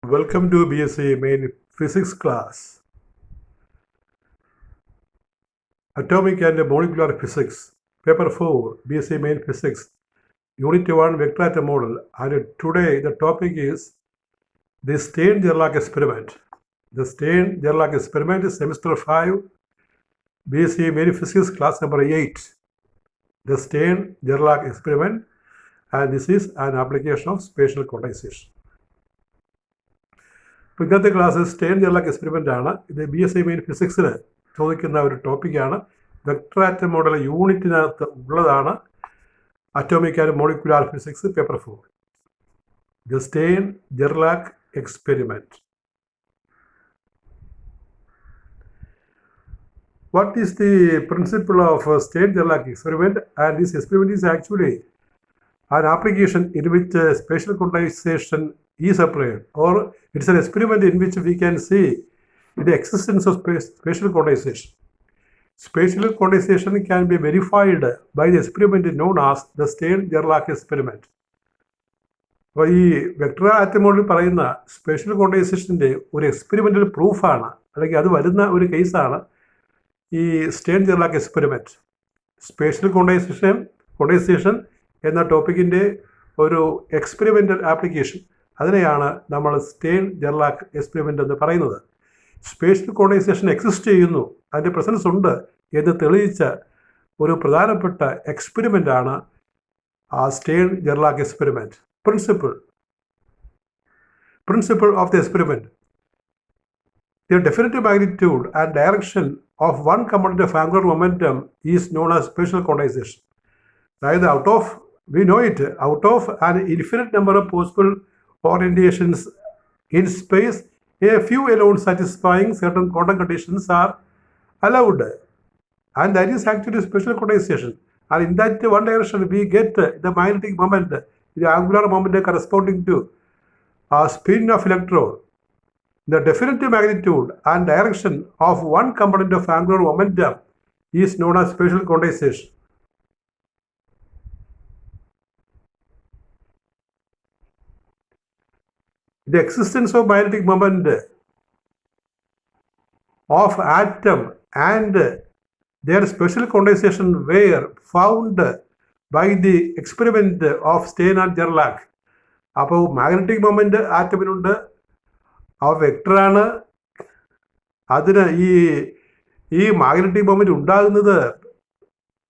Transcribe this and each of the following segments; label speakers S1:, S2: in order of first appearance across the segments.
S1: Welcome to BSc Main Physics class. Atomic and Molecular Physics, Paper 4, BSc Main Physics, Unit 1, Vector Atom Model. And today the topic is the Stern-Gerlach experiment. The Stern-Gerlach experiment is semester 5, BSc Main Physics class number 8. The Stern-Gerlach experiment, and this is an application of spatial quantization. ഇപ്പോൾ ഇന്നത്തെ class സ്റ്റേൺ-ജെർലാക്ക് experiment ആണ്. ഇത് BSc main ഫിസിക്സിന് ചോദിക്കുന്ന ഒരു ടോപ്പിക്കാണ്. Vector atom model യൂണിറ്റിനകത്ത് ഉള്ളതാണ്. Atomic and molecular physics paper 4. The Stern Gerlach experiment. What is the principle of Stern-Gerlach experiment? And this experiment is actually an application in which spatial quantization is applied, or it's an experiment in which we can see the existence of spatial quantization. Spatial quantization can be verified by the experiment known as the Stern-Gerlach experiment. അപ്പോൾ ഈ vector atom മോഡലിൽ പറയുന്ന spatial ക്വാണ്ടൈസേഷൻ്റെ ഒരു experimental പ്രൂഫാണ്, അല്ലെങ്കിൽ അത് വരുന്ന ഒരു കേസാണ് ഈ സ്റ്റേൺ-ജെർലാക്ക് എക്സ്പെരിമെൻറ്റ്. സ്പേഷ്യൽ ക്വാണ്ടൈസേഷൻ എന്ന ടോപ്പിക്കിൻ്റെ ഒരു എക്സ്പെരിമെൻ്റൽ ആപ്ലിക്കേഷൻ, അതിനെയാണ് നമ്മൾ സ്റ്റേൺ-ജെർലാക്ക് എക്സ്പെരിമെൻ്റ് എന്ന് പറയുന്നത്. സ്പേഷ്യൽ ക്വാണ്ടൈസേഷൻ എക്സിസ്റ്റ് ചെയ്യുന്നു, അതിൻ്റെ പ്രസൻസ് ഉണ്ട് എന്ന് തെളിയിച്ച ഒരു പ്രധാനപ്പെട്ട എക്സ്പെരിമെൻ്റാണ് ആ സ്റ്റേൺ-ജെർലാക്ക് experiment. Principle of the experiment. The definitive magnitude and direction of one component of angular momentum is known as spatial quantization. അതായത് out of an infinite number of possible orientations in space, a few alone satisfying certain quantum conditions are allowed, and that is actually special quantization. And in that one direction we get the magnetic moment, the angular moment corresponding to a spin of electron. The definitive magnitude and direction of one component of angular momentum is known as spatial quantization. The existence of magnetic moment of atom and their special quantization were found by the experiment of Stern and Gerlach. അപ്പോൾ magnetic moment ആറ്റമിനുണ്ട്, ആ വെക്ടറാണ്. അതിന് ഈ magnetic moment ഉണ്ടാകുന്നത്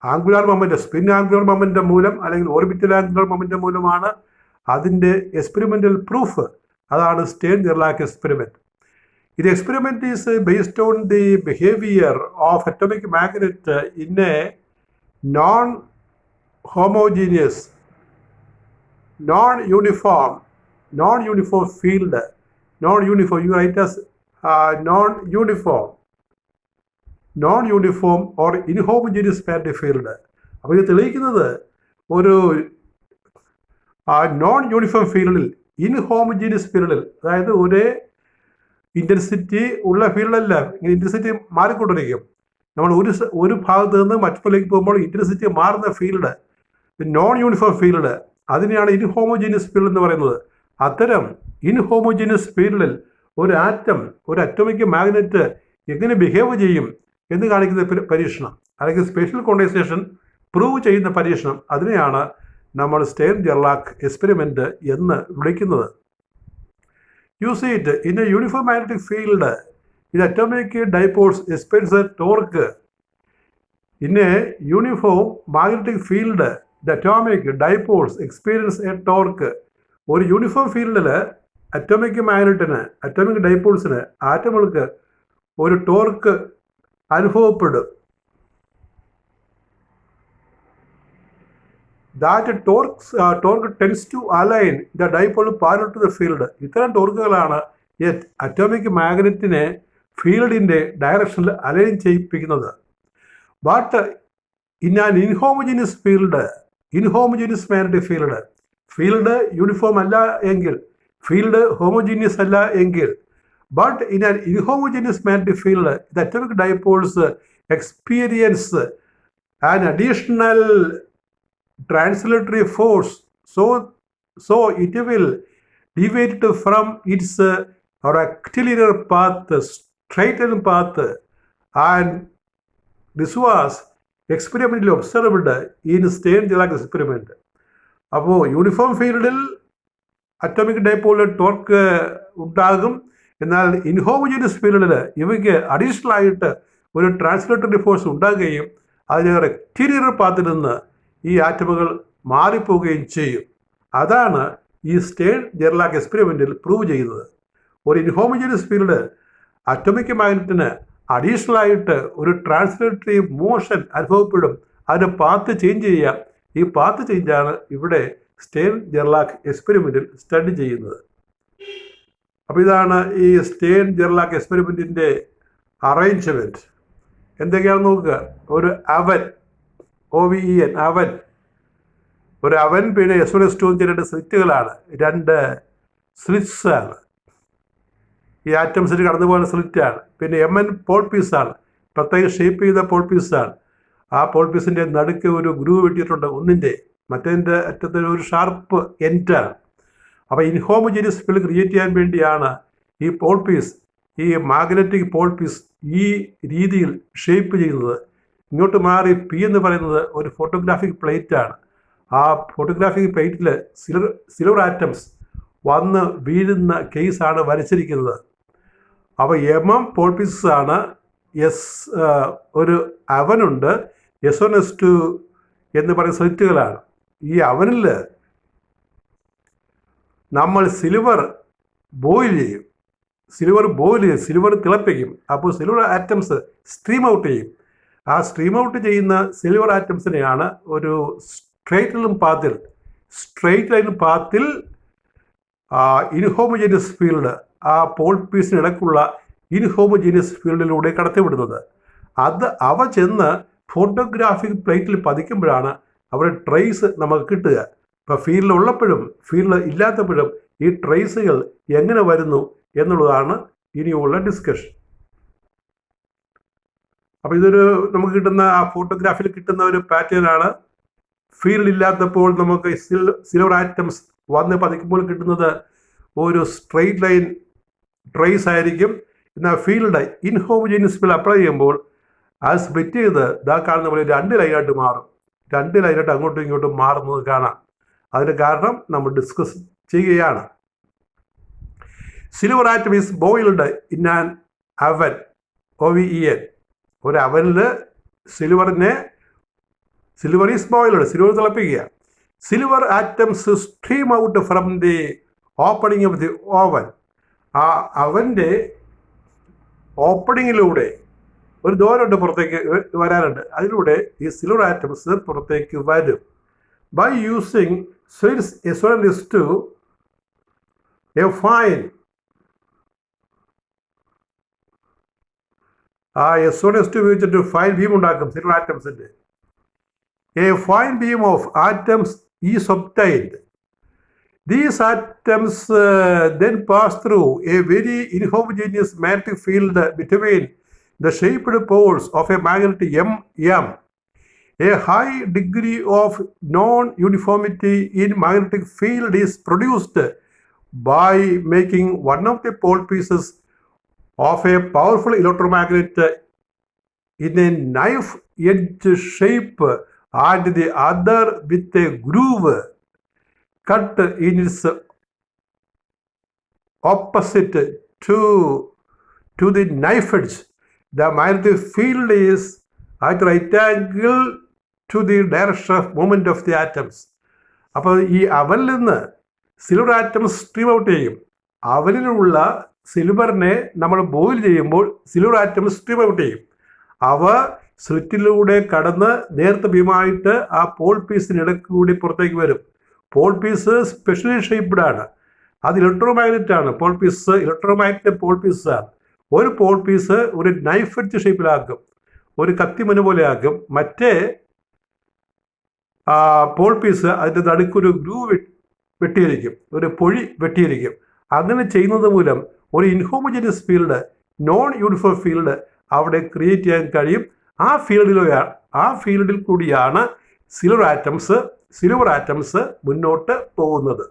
S1: angular moment, spin angular moment മൂലം അല്ലെങ്കിൽ orbital angular moment മൂലമാണ്. അതിൻ്റെ experimental proof അതാണ് സ്റ്റേൺ-ജെർലാക്ക് എക്സ്പെരിമെൻറ്റ്. ഇത് experiment is based on the behaviour of atomic magnet in A non homogeneous non-uniform field, non-uniform, you write as non-uniform or inhomogeneous magnetic field. അപ്പോൾ ഇത് തെളിയിക്കുന്നത് ഒരു നോൺ യൂണിഫോം ഫീൽഡിൽ, inhomogeneous ഫീൽഡിൽ, അതായത് ഒരേ ഇൻറ്റൻസിറ്റി ഉള്ള ഫീൽഡല്ല, ഇങ്ങനെ ഇൻറ്റൻസിറ്റി മാറിക്കൊണ്ടിരിക്കും. നമ്മൾ ഒരു ഭാഗത്ത് നിന്ന് മറ്റൊന്നിലേക്ക് പോകുമ്പോൾ ഇൻറ്റൻസിറ്റി മാറുന്ന ഫീൽഡ്, നോൺ യൂണിഫോം ഫീൽഡ്, അതിനെയാണ് ഇൻഹോമോജീനിയസ് ഫീൽഡ് എന്ന് പറയുന്നത്. അത്തരം ഇൻഹോമോജീനിയസ് ഫീൽഡിൽ ഒരു അറ്റോമിക് മാഗ്നറ്റ് എങ്ങനെ ബിഹേവ് ചെയ്യും എന്ന് കാണിക്കുന്ന പരീക്ഷണം, അല്ലെങ്കിൽ സ്പേഷ്യൽ ക്വാണ്ടൈസേഷൻ പ്രൂവ് ചെയ്യുന്ന പരീക്ഷണം, അതിനെയാണ് നമ്മൾ സ്റ്റേൺ-ജെർലാക്ക് എക്സ്പെരിമെൻറ്റ് എന്ന് വിളിക്കുന്നത്. You see it in a uniform magnetic field, ഇത് atomic dipoles experience torque. In a uniform magnetic field the atomic dipoles experience a torque. ഒരു യൂണിഫോം ഫീൽഡിൽ അറ്റോമിക് മാഗ്നറ്റിന്, അറ്റോമിക് ഡൈപോൾസിന്, ആറ്റമുകൾക്ക് ഒരു ടോർക്ക് അനുഭവപ്പെടും. That torque tends to align the dipole parallel to the field. ഇത്തരം ടോർക്കുകളാണ് atomic മാഗ്നറ്റിനെ ഫീൽഡിൻ്റെ ഡയറക്ഷനിൽ അലൈൻ ചെയ്യിപ്പിക്കുന്നത്. But in an inhomogeneous magnetic field uniform അല്ല എങ്കിൽ, ഫീൽഡ് ഹോമോജീനിയസ് അല്ല എങ്കിൽ, but in an inhomogeneous magnetic field the atomic dipoles experience an additional translatory force, so it will deviated from its rectilinear path, straightened path, and this was experimentally observed in Stern-Gerlach experiment. അപ്പോൾ uniform ഫീൽഡിൽ atomic ഡൈപോളിൽ torque ഉണ്ടാകും. എന്നാൽ inhomogeneous ഫീൽഡിൽ ഇവയ്ക്ക് additional ആയിട്ട് ഒരു translatory force ഉണ്ടാകുകയും അതിന് റെക്റ്റീരിയർ പാത്തിൽ നിന്ന് ഈ ആറ്റമുകൾ മാറിപ്പോവുകയും ചെയ്യും. അതാണ് ഈ സ്റ്റേൺ-ജെർലാക്ക് എക്സ്പെരിമെൻറ്റിൽ പ്രൂവ് ചെയ്യുന്നത്. ഒരു ഇൻഹോമോജീനിയസ് ഫീൽഡ് അറ്റോമിക് മാഗ്നറ്റിന് അഡീഷണൽ ആയിട്ട് ഒരു ട്രാൻസ്ലേറ്ററി മോഷൻ അനുഭവപ്പെടും. അതിന് പാത്ത് ചേഞ്ച് ചെയ്യാം. ഈ പാത്ത് ചേഞ്ചാണ് ഇവിടെ സ്റ്റേൺ-ജെർലാക്ക് എക്സ്പെരിമെൻറ്റിൽ സ്റ്റഡി ചെയ്യുന്നത്. അപ്പോൾ ഇതാണ് ഈ സ്റ്റേൺ-ജെർലാക്ക് എക്സ്പെരിമെൻറ്റിൻ്റെ അറേഞ്ച്മെൻറ്റ്. എന്തൊക്കെയാണെന്ന് നോക്കുക. ഒരു അവൻ, OVEN അവൻ, ഒരു അവൻ, പിന്നെ S1S2 രണ്ട് സ്ലിറ്റുകളാണ്, രണ്ട് സ്ലിറ്റ്സ് ആണ്. ഈ ആറ്റംസിന് കടന്നു പോകുന്ന സ്ലിറ്റാണ്. പിന്നെ MN പോൾ പീസാണ്, പ്രത്യേകം ഷേപ്പ് ചെയ്ത പോൾ പീസാണ്. ആ പോൾ പീസിൻ്റെ നടുക്ക് ഒരു ഗ്രൂവ് വെട്ടിയിട്ടുണ്ട് ഒന്നിൻ്റെ, മറ്റേതിൻ്റെ അറ്റത്ത് ഒരു ഷാർപ്പ് എൻഡാണ്. അപ്പോൾ ഇൻഹോമോജീനിയസ് ഫീൽഡ് ക്രിയേറ്റ് ചെയ്യാൻ വേണ്ടിയാണ് ഈ പോൾ പീസ്, ഈ മാഗ്നറ്റിക് പോൾ പീസ് ഈ രീതിയിൽ ഷേപ്പ് ചെയ്യുന്നത്. ഇങ്ങോട്ട് മാറി P എന്ന് പറയുന്നത് ഒരു ഫോട്ടോഗ്രാഫിക് പ്ലേറ്റ് ആണ്. ആ ഫോട്ടോഗ്രാഫിക് പ്ലേറ്റിൽ സിൽവർ ആറ്റംസ് വന്ന് വീഴുന്ന കേസാണ് വരച്ചിരിക്കുന്നത്. അപ്പോൾ MM പോൾ പീസസ് ആണ്. ഒരു അവനുണ്ട്, S1S2 എന്ന് പറയുന്ന സ്ലിറ്റുകളാണ്. ഈ അവനിൽ നമ്മൾ സിൽവർ ബോയിൽ ചെയ്യും, സിൽവർ തിളപ്പിക്കും. അപ്പോൾ സിൽവർ ആറ്റംസ് സ്ട്രീം ഔട്ട് ചെയ്യും. ആ സ്ട്രീം ഔട്ട് ചെയ്യുന്ന സിൽവർ ആറ്റംസിനെയാണ് ഒരു സ്ട്രെയിറ്റ് ലൈൻ പാത്തിൽ ഇൻഹോമോജീനിയസ് ഫീൽഡ്, ആ പോൾ പീസിനിടക്കുള്ള ഇൻഹോമോജീനിയസ് ഫീൽഡിലൂടെ കടത്തിവിടുന്നത്. അവ ചെന്ന് ഫോട്ടോഗ്രാഫിക് പ്ലേറ്റിൽ പതിക്കുമ്പോഴാണ് അവിടെ ട്രേസ് നമുക്ക് കിട്ടുക. ഇപ്പോൾ ഫീൽഡ് ഉള്ളപ്പോഴും ഫീൽഡ് ഇല്ലാത്തപ്പോഴും ഈ ട്രേസുകൾ എങ്ങനെ വരുന്നു എന്നുള്ളതാണ് ഇനിയുള്ള ഡിസ്കഷൻ. അപ്പോൾ ഇതൊരു നമുക്ക് കിട്ടുന്ന ആ ഫോട്ടോഗ്രാഫിൽ കിട്ടുന്ന ഒരു പാറ്റേൺ ആണ്. ഫീൽഡ് ഇല്ലാത്തപ്പോൾ നമുക്ക് സിൽവർ ആറ്റംസ് വന്ന് പതിക്കുമ്പോൾ കിട്ടുന്നത് ഒരു സ്ട്രെയിറ്റ് ലൈൻ ട്രേസ് ആയിരിക്കും. എന്നാൽ ഫീൽഡ് ഇൻഹോമോജീനിയസ് ഫീൽഡ് അപ്ലൈ ചെയ്യുമ്പോൾ അത് സ്പ്ലിറ്റ് ചെയ്ത് ഇതാ കാണുന്ന പോലെ രണ്ട് ലൈനായിട്ട് മാറും. രണ്ട് ലൈനായിട്ട് അങ്ങോട്ടും ഇങ്ങോട്ടും മാറുന്നത് കാണാം. അതിന് കാരണം നമ്മൾ ഡിസ്കസ് ചെയ്യുകയാണ്. Silver atom is boiled in an oven, OVEN. ഒരു അവനിൽ സിൽവർ ഈസ് ബോയിൽഡ്, സിൽവർ തിളപ്പിക്കുക. Silver atoms stream out from the opening of the oven. ആ അവൻ്റെ ഓപ്പണിങ്ങിലൂടെ ഒരു ദൂരമുണ്ട്, പുറത്തേക്ക് വരാനുണ്ട്. അതിലൂടെ ഈ സിൽവർ ആറ്റംസ് പുറത്തേക്ക് വരും. By using slits S1S2 a fine S1S2 ഉപയോഗിച്ചിട്ട് ഫൈൻ ബീം ഉണ്ടാക്കും സിൽവർ ആറ്റംസിൻ്റെ. A fine beam of atoms is obtained. These atoms then pass through a very inhomogeneous magnetic field between the shaped poles of a magnet M. A high degree of non-uniformity in magnetic field is produced by making one of the pole pieces of a powerful electromagnet in a knife-edge shape and the other with a groove cut in its opposite to the knife edge. The magnetic field is at right angle to the direction of movement of the atoms. അപ്പോൾ ഈ അവനിൽ നിന്ന് silver atoms stream out ചെയ്യും. അവനിലുള്ള സിൽവറിനെ നമ്മൾ boil ചെയ്യുമ്പോൾ silver atoms stream out ചെയ്യും. അവ സ്ലിറ്റിലൂടെ കടന്ന് നേർത്ത ബീമായിട്ട് ആ പോൾ പീസിനിടയ്ക്ക് കൂടി പുറത്തേക്ക് വരും. പോൾ പീസ് സ്പെഷ്യലി ഷേപ്പ്ഡ് ആണ്. അത് ഇലക്ട്രോമാഗ്നറ്റ് ആണ്. Pole piece electromagnet pole piece ആണ്. ഒരു പോൾ പീസ് ഒരു നൈഫ് എഡ്ജ് ഷേപ്പിലാക്കും, ഒരു കത്തിമന പോലെ ആക്കും. മറ്റേ പോൾ പീസ് അതിൻ്റെ നടുക്കൊരു ഗ്രൂവ് വെട്ടിയിരിക്കും, ഒരു പൊഴി വെട്ടിയിരിക്കും. അങ്ങനെ ചെയ്യുന്നത് മൂലം ഒരു inhomogeneous field, non uniform field അവിടെ ക്രിയേറ്റ് ചെയ്യാൻ കഴിയും. ആ ഫീൽഡിൽ കൂടിയാണ് സിൽവർ ആറ്റംസ് മുന്നോട്ട് പോകുന്നത്.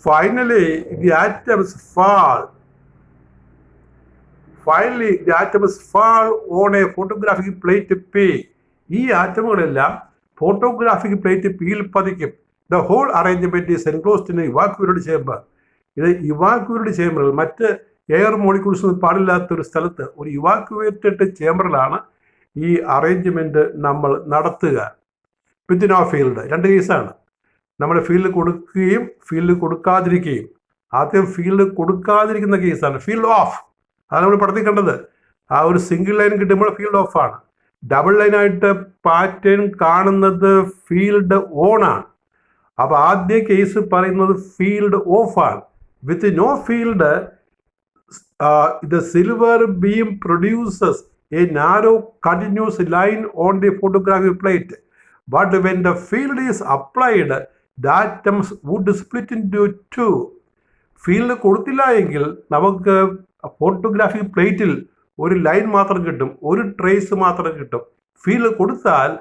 S1: Finally, the atoms fall. Finally, the atoms fall on a photographic plate P. ഈ ആറ്റമുകളെല്ലാം ഫോട്ടോഗ്രാഫിക് പ്ലേറ്റ് പിയിൽ പതിക്കും. The whole arrangement is enclosed in evacuated chamber. ഇത് ഇവാക്യുവേറ്റഡ് ചേംബറിൽ മറ്റ് എയർ മോളിക്യൂൾസ് ഒന്നും പാടില്ലാത്തൊരു സ്ഥലത്ത് ഒരു ഇവാക്യുവേറ്റഡ് ചേംബറിലാണ് ഈ അറേഞ്ച്മെന്റ് നമ്മൾ നടത്തുക. With no field. രണ്ട് കേസാണ്. നമ്മൾ ഫീൽഡ് കൊടുക്കുകയും ഫീൽഡ് കൊടുക്കാതിരിക്കുകയും. ആദ്യം ഫീൽഡ് കൊടുക്കാതിരിക്കുന്ന കേസാണ് ഫീൽഡ് ഓഫ്. അതാണ് നമ്മൾ പഠിത്തം കണ്ടത്. ആ ഒരു സിംഗിൾ ലൈൻ കിട്ടുമ്പോൾ ഫീൽഡ് ഓഫ് ആണ്. ഡബിൾ ലൈനായിട്ട് പാറ്റേൺ കാണുന്നത് ഫീൽഡ് ഓൺ ആണ്. അപ്പോൾ ആദ്യ കേസ് പറയുന്നത് ഫീൽഡ് ഓഫ് ആണ്. With no field the silver beam produces a narrow continuous line on the photographic plate. But when the field is applied, the atoms would split into two. Field കൊടുത്തില്ല എങ്കിൽ നമുക്ക് photographic പ്ലേറ്റിൽ ഒരു line മാത്രം കിട്ടും, ഒരു trace മാത്രം കിട്ടും. ഫീൽഡ് കൊടുത്താൽ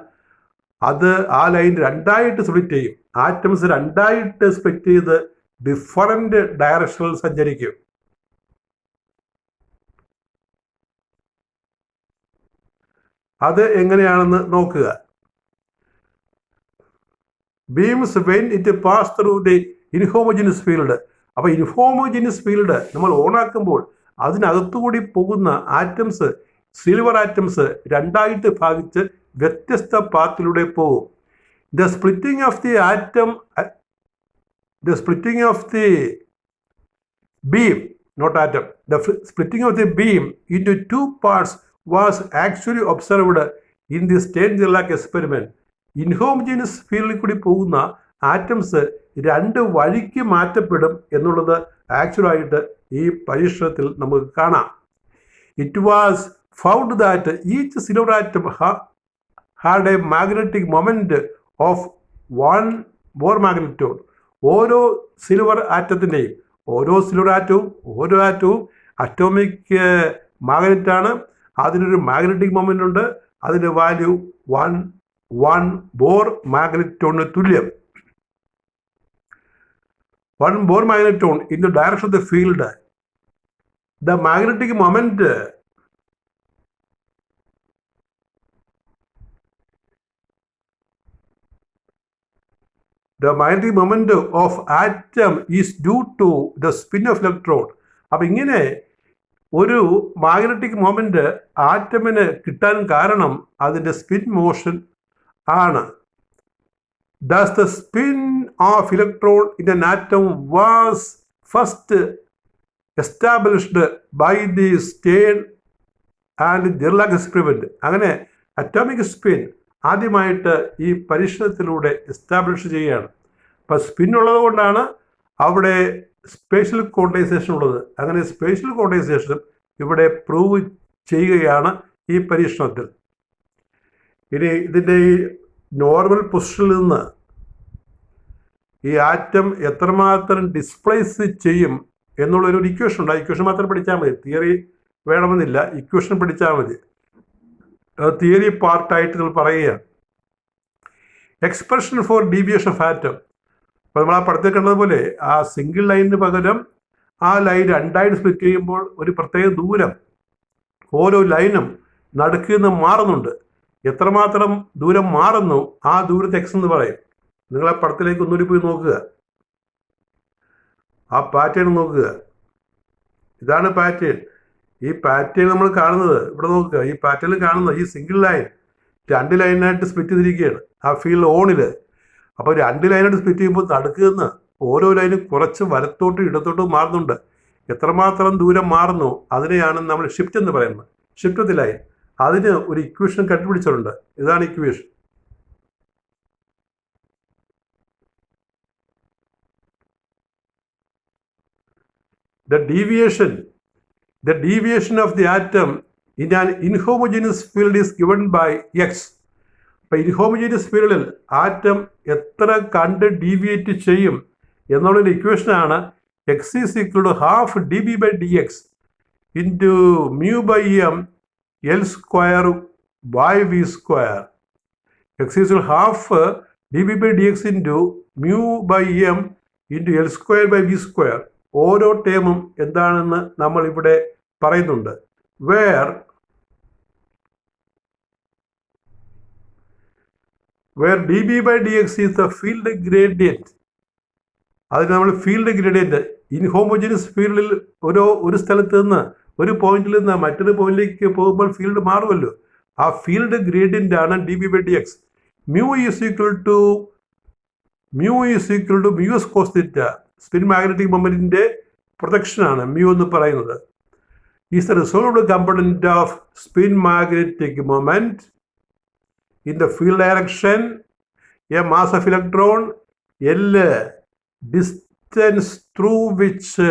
S1: അത് ആ ലൈൻ രണ്ടായിട്ട് സ്പ്ലിറ്റ് ചെയ്യും. ആറ്റംസ് രണ്ടായിട്ട് സ്പ്ലിറ്റ് ചെയ്ത് ഡിഫറൻറ്റ് ഡയറക്ഷനിൽ സഞ്ചരിക്കും. അത് എങ്ങനെയാണെന്ന് നോക്കുക. Beams when it pass through the inhomogeneous field. അപ്പോൾ ഇൻഹോമോജിനസ് ഫീൽഡ് നമ്മൾ ഓണാക്കുമ്പോൾ അതിനകത്തുകൂടി പോകുന്ന ആറ്റംസ്, സിൽവർ ആറ്റംസ് രണ്ടായിട്ട് ഭാഗിച്ച് വ്യത്യസ്ത പാത്തിലൂടെ പോകും. The splitting of the atom, the splitting of the beam, not atom, the splitting of the beam into two parts was actually observed in the Stern-Gerlach experiment. ഇൻഹോമോജീനസ് ഫീൽഡിൽ കൂടി പോകുന്ന atoms രണ്ട് വഴിക്ക് മാറ്റപ്പെടും എന്നുള്ളത് ആക്ച്വലായിട്ട് ഈ പരീക്ഷണത്തിൽ നമുക്ക് കാണാം. It was found that each silver atom had A magnetic moment of 1 Bohr magnitude. ഓരോ സിൽവർ ആറ്റത്തിൻ്റെയും ഓരോ ആറ്റവും അറ്റോമിക് മാഗ്നറ്റാണ്. അതിനൊരു മാഗ്നറ്റിക് മൊമെൻ്റ് ഉണ്ട്. അതിൻ്റെ വാല്യൂ 1 Bohr മാഗ്നറ്റോണിന് തുല്യം. 1 Bohr magneton in the direction of the field. The magnetic moment the magnetic moment of atom is due to the spin of electron. അപ്പം ഇങ്ങനെ ഒരു magnetic moment ആറ്റമിന് കിട്ടാൻ കാരണം അതിൻ്റെ സ്പിൻ മോഷൻ ആണ്. Thus the spin of electron in an atom was first established by the Stern and Gerlach experiment. അങ്ങനെ atomic spin ആദ്യമായിട്ട് ഈ പരീക്ഷണത്തിലൂടെ എസ്റ്റാബ്ലിഷ് ചെയ്യുകയാണ്. അപ്പം സ്പിൻ ഉള്ളത് കൊണ്ടാണ് അവിടെ സ്പേഷ്യൽ ക്വാണ്ടൈസേഷൻ ഉള്ളത്. അങ്ങനെ സ്പേഷ്യൽ ക്വാണ്ടൈസേഷൻ ഇവിടെ പ്രൂവ് ചെയ്യുകയാണ് ഈ പരീക്ഷണത്തിൽ. ഇനി ഇതിൻ്റെ ഈ നോർമൽ പൊസിഷനിൽ നിന്ന് ഈ ആറ്റം എത്രമാത്രം ഡിസ്പ്ലേസ് ചെയ്യും എന്നുള്ളൊരു ഇക്വേഷൻ ഉണ്ട്. ആ ഇക്വേഷൻ മാത്രം പഠിച്ചാൽ മതി, തിയറി വേണമെന്നില്ല, ഇക്വേഷൻ പഠിച്ചാൽ മതി. തിയറി പാർട്ടായിട്ട് നമ്മൾ പറയുകയാണ്. Expression for deviation of atom. അപ്പോൾ നമ്മൾ ആ പഠിത്തത്തിൽ കണ്ടതുപോലെ ആ സിംഗിൾ ലൈനിന് പകരം ആ ലൈൻ രണ്ടായിട്ട് സ്പ്ലിറ്റ് ചെയ്യുമ്പോൾ ഒരു പ്രത്യേക ദൂരം ഓരോ ലൈനും നടുക്കിൽ നിന്ന് മാറുന്നുണ്ട്. എത്രമാത്രം ദൂരം മാറുന്നു ആ ദൂരത്തെ എക്സ് എന്ന് പറയും. നിങ്ങൾ ആ പടത്തിലേക്ക് ഒന്നുകൂടി പോയി നോക്കുക, ആ പാറ്റേൺ നോക്കുക. ഇതാണ് പാറ്റേൺ. ഈ പാറ്റേൺ നമ്മൾ കാണുന്നത് ഇവിടെ നോക്കുക. ഈ പാറ്റേണിൽ കാണുന്നത് ഈ സിംഗിൾ ലൈൻ 2 ലൈനായിട്ട് സ്പ്ലിറ്റ് ചെയ്തിരിക്കുകയാണ് ആ ഫീൽഡ് ഓണിൽ. അപ്പോൾ 2 ലൈനായിട്ട് സ്പ്ലിറ്റ് ചെയ്യുമ്പോൾ നടുക്കുന്ന ഓരോ ലൈനും കുറച്ച് വലത്തോട്ടും ഇടത്തോട്ടും മാറുന്നുണ്ട്. എത്രമാത്രം ദൂരം മാറുന്നു അതിനെയാണ് നമ്മൾ ഷിഫ്റ്റ് എന്ന് പറയുന്നത്. Shift of the line. അതിന് ഒരു ഇക്വേഷൻ കണ്ടുപിടിച്ചിട്ടുണ്ട്. ഇതാണ് equation. The deviation of the atom in an inhomogeneous field is given by x. അപ്പോൾ ഇൻഹോമോജീനിയസ് ഫീൽഡിൽ ആറ്റം എത്ര കണ്ട് ഡീവിയേറ്റ് ചെയ്യും എന്നുള്ളൊരു ഇക്വേഷനാണ് x is equal to half dB/dx into μ/m L² x is half dB/dx into μ/m into L square by v square. ഓരോ ടേമും എന്താണെന്ന് നമ്മൾ ഇവിടെ പറയുന്നുണ്ട്. Where d B by d x is the field gradient. അതിന് നമ്മൾ field gradient inhomogeneous ഫീൽഡിൽ ഒരു സ്ഥലത്ത് നിന്ന് ഒരു പോയിന്റിൽ നിന്ന് മറ്റൊരു പോയിന്റിലേക്ക് പോകുമ്പോൾ ഫീൽഡ് മാറുമല്ലോ. ആ ഫീൽഡ് ഗ്രേഡിയൻ്റ് ആണ് d B by d x. Mu is equal to mu s cos theta. Spin magnetic മൊമെന്റിന്റെ പ്രൊജക്ഷനാണ് മ്യൂ എന്ന് പറയുന്നത്. Is the resolved component of spin magnetic moment in the field direction, a mass of electron, L distance through which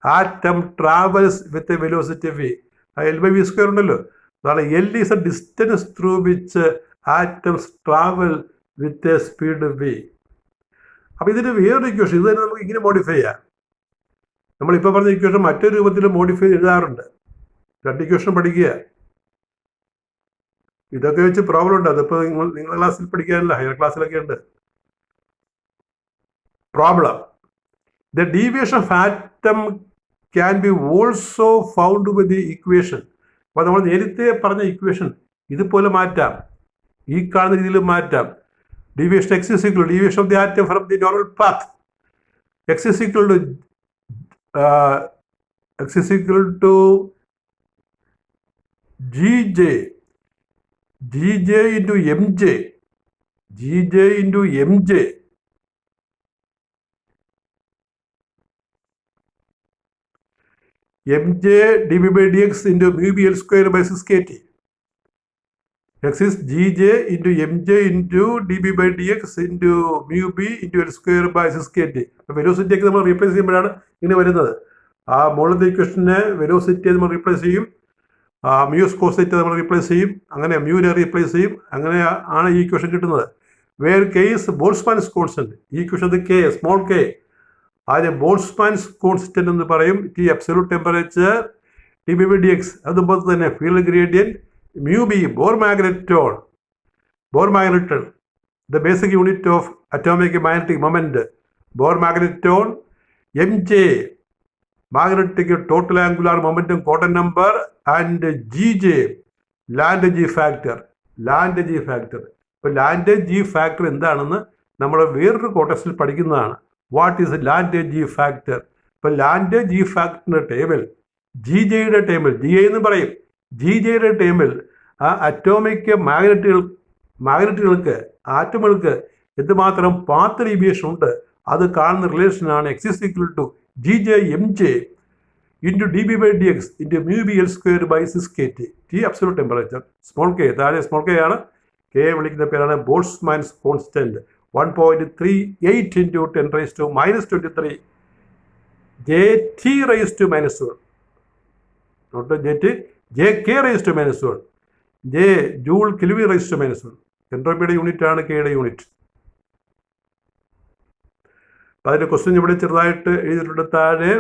S1: atom travels with a velocity v. ആ L by v square ഉണ്ടല്ലോ, അതാണ് L is a distance through which atoms travel with A speed V. അപ്പോൾ ഇതിന് വേറൊരു equation, ഇത് തന്നെ നമുക്ക് ഇങ്ങനെ മോഡിഫൈ ചെയ്യാം. നമ്മളിപ്പോൾ പറഞ്ഞ ഇക്വേഷൻ മറ്റൊരു രൂപത്തിൽ മോഡിഫൈ എഴുതാറുണ്ട്. രണ്ട് ഇക്വേഷൻ പഠിക്കുക. ഇതൊക്കെ വെച്ച് പ്രോബ്ലം ഉണ്ട്. അതിപ്പോൾ നിങ്ങളുടെ ക്ലാസ്സിൽ പഠിക്കാനില്ല, ഹയർ ക്ലാസ്സിലൊക്കെ ഉണ്ട്. Problem: the deviation of atom can be also found with the equation. അപ്പോൾ നമ്മൾ നേരത്തെ പറഞ്ഞ ഇക്വേഷൻ ഇതുപോലെ മാറ്റാം, ഈ കാണുന്ന രീതിയിൽ മാറ്റാം. Deviation x is equal to deviation of the atom from the normal path. X is equal to Gj into Mj. Mj dB by dx into mu b L square by 6kt. X is Gj into Mj into dB by dx into mu b into L square by 6kt. Velocity ഒക്കെ നമ്മൾ replace ചെയ്യുമ്പോഴാണ് ഇങ്ങനെ വരുന്നത്. ആ മുകളിലത്തെ ഇക്വേഷനെ velocity നമ്മൾ replace ചെയ്യും, muse കോസൈറ്റ് നമ്മൾ റീപ്ലേസ് ചെയ്യും, അങ്ങനെ മ്യൂനെ റീപ്ലേസ് ചെയ്യും. അങ്ങനെ ആണ് ഈ ഇക്വേഷൻ കിട്ടുന്നത്. Where k is Boltzmann's constant. ഈ ഇക്വേഷൻ കെ, സ്മോൾ കെ, അതിന് ബോൾസ്മാൻസ് കോൺസ്റ്റന്റ് എന്ന് പറയും. T absolute temperature, dB by dx, അതുപോലെ തന്നെ field gradient mu b, Bohr magneton, the basic unit of atomic magnetic moment. Bohr magneton. Mj, magnetic total angular momentum quantum number, and Gj, land G factor. ഇപ്പോൾ Lande g factor എന്താണെന്ന് നമ്മൾ വേറൊരു കോട്ടക്സിൽ പഠിക്കുന്നതാണ്. What is Lande g factor? ഇപ്പോൾ Lande g ഫാക്ടറിൻ്റെ table g ജെയുടെ table, g a എന്ന് പറയും. ജി ജെയുടെ ടേബിൾ ആ അറ്റോമിക് മാഗ്നറ്റുകൾക്ക് ആറ്റമുകൾക്ക് എന്തുമാത്രം പാത്ത് ഡീവിയേഷൻ ഉണ്ട് അത് കാണുന്ന റിലേഷനാണ് x is equal to g J m J into d B by d x into mu B L square by 6kt. T absolute temperature, small k, താഴെ small k ആണ്. K വിളിക്കുന്ന പേരാണ് Boltzmann's constant. 1.38 into 10⁻⁻23 JT raised to minus 1. Not JT, JK raised to minus 1. J joule Kelvin raised to minus 1. എൻട്രോപ്പിയുടെ unit ആണ് കെയുടെ unit. അപ്പം അതിൻ്റെ question ഇവിടെ ചെറുതായിട്ട് എഴുതിയിട്ടുണ്ട് താഴെ.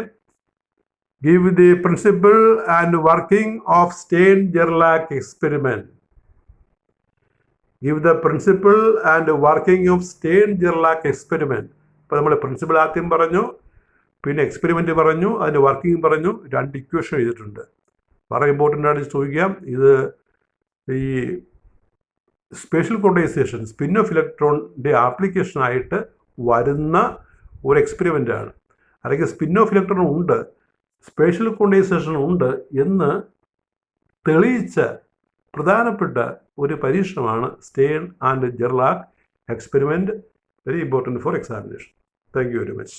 S1: Give the principle and working of Stern Gerlach experiment. Give the principle and working of Stern Gerlach experiment. അപ്പോൾ നമ്മൾ പ്രിൻസിപ്പിൾ ആദ്യം പറഞ്ഞു, പിന്നെ എക്സ്പെരിമെൻ്റ് പറഞ്ഞു, അതിൻ്റെ വർക്കിംഗ് പറഞ്ഞു, 2 ഇക്വേഷൻ എഴുതിയിട്ടുണ്ട്. വളരെ ഇമ്പോർട്ടൻ്റ് ആണ് ചോദിക്കാം. ഇത് ഈ സ്പേഷ്യൽ ക്വാണ്ടൈസേഷൻ, സ്പിൻ ഓഫ് ഇലക്ട്രോണിൻ്റെ ആപ്ലിക്കേഷനായിട്ട് വരുന്ന ഒരു എക്സ്പെരിമെൻ്റാണ്. അല്ലെങ്കിൽ സ്പിൻ ഓഫ് ഇലക്ട്രോൺ ഉണ്ട്, സ്പേഷ്യൽ ക്വാണ്ടൈസേഷൻ ഉണ്ട് എന്ന് തെളിയിച്ച പ്രധാനപ്പെട്ട ഒരു പരീക്ഷണമാണ് Stern Gerlach experiment. Very important for examination. Thank you very much.